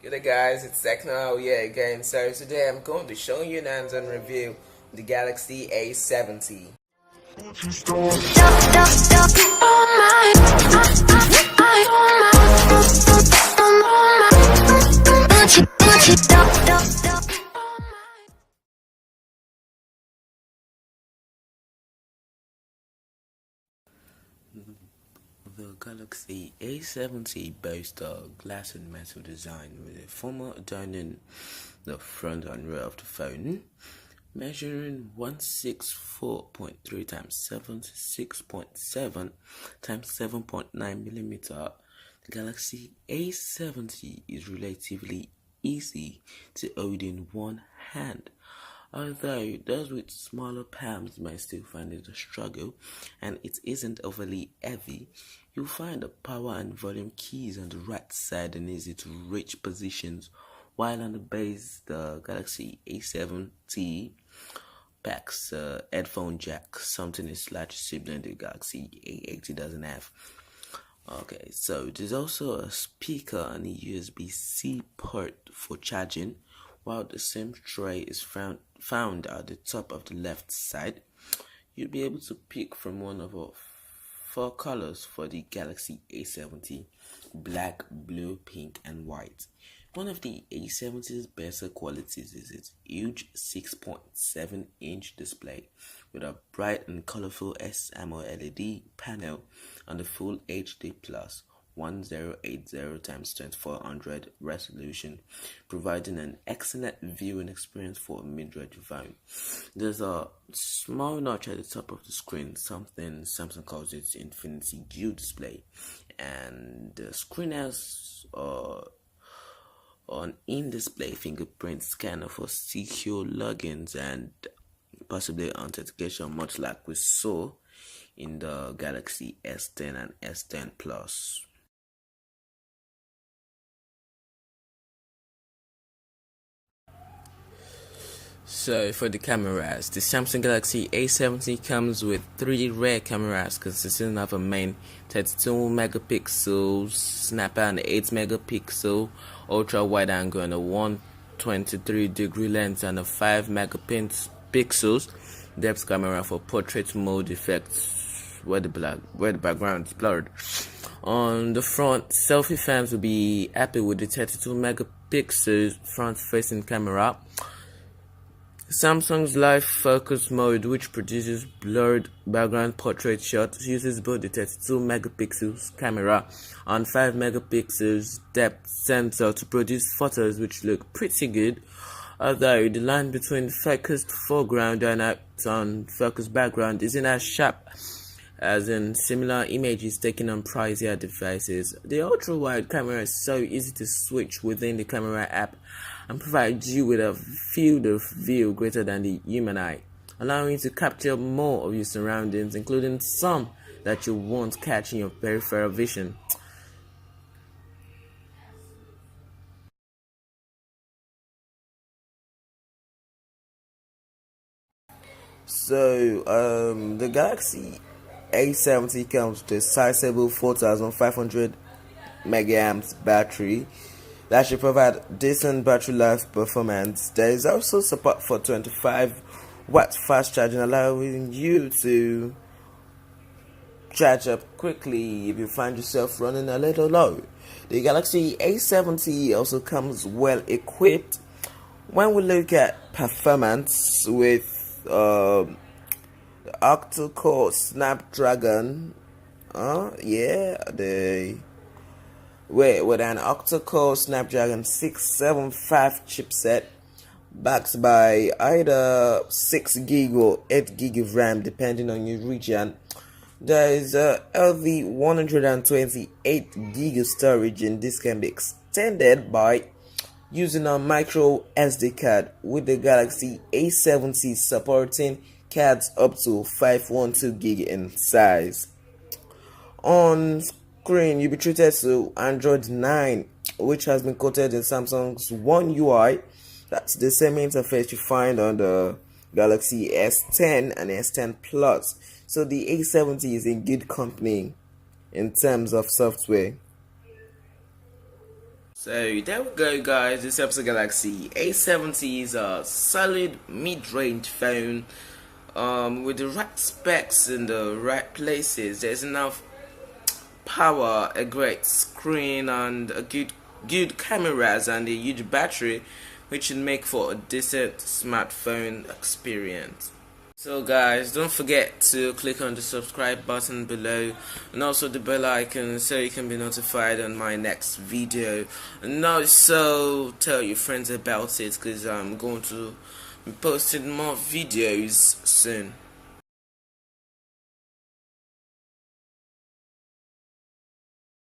Good day guys, it's Techno here again. So today I'm going to be showing you an hands-on review of the Galaxy A70. The Galaxy A70 boasts a glass and metal design with a formal adorning the front and rear of the phone, measuring 164.3 times 76.7 times 7.9 millimeter. The Galaxy A70 is relatively easy to hold in one hand, although those with smaller palms might still find it a struggle, and it isn't overly heavy. You'll find the power and volume keys on the right side and easy to reach positions, while on the base the Galaxy A70 packs a headphone jack, something its largest sibling the Galaxy A80 doesn't have. Okay, so there's also a speaker and a USB-C port for charging, while the same tray is found at the top of the left side. You'll be able to pick from one of our 4 colors for the Galaxy A70: black, blue, pink, and white. One of the A70's better qualities is its huge 6.7-inch display with a bright and colorful SMO LED panel on the full HD Plus 1080x2400 resolution, providing an excellent viewing experience for a mid-range phone. There's a small notch at the top of the screen, something Samsung calls its Infinity View display, and the screen has an in-display fingerprint scanner for secure logins and possibly authentication, much like we saw in the Galaxy S10 and S10 Plus. So for the cameras, the Samsung Galaxy A70 comes with 3 rear cameras consisting of a main 32 megapixel snapper and 8 megapixel ultra wide angle and a 123-degree lens and a 5 megapixels depth camera for portrait mode effects where the background is blurred. On the front, selfie fans will be happy with the 32 megapixel front facing camera. Samsung's live focus mode, which produces blurred background portrait shots, uses both the 32 megapixels camera and 5 megapixels depth sensor to produce photos which look pretty good, although the line between focused foreground and focused background isn't as sharp as in similar images taken on pricier devices. The ultra-wide camera is so easy to switch within the camera app and provides you with a field of view greater than the human eye, allowing you to capture more of your surroundings, including some that you won't catch in your peripheral vision. So, the Galaxy A70 comes with a sizable 4500 milliamps battery that should provide decent battery life performance. There is also support for 25-watt fast charging, allowing you to charge up quickly if you find yourself running a little low. The Galaxy A70 also comes well equipped when we look at performance with the octa-core Snapdragon. With an octa-core Snapdragon 675 chipset, backed by either 6GB or 8GB of RAM depending on your region. There is a healthy 128GB storage, and this can be extended by using a micro SD card, with the Galaxy A70 supporting cards up to 512GB in size. On screen, you'll be treated to Android 9, which has been coated in Samsung's One UI. That's the same interface you find on the Galaxy S10 and S10 Plus. So the A70 is in good company in terms of software. So there we go, guys. The Samsung Galaxy A70 is a solid mid-range phone with the right specs in the right places. There's enough power, a great screen, and a good cameras and a huge battery, which should make for a decent smartphone experience. So guys, don't forget to click on the subscribe button below and also the bell icon so you can be notified on my next video, and also tell your friends about it because I'm going to be posting more videos soon.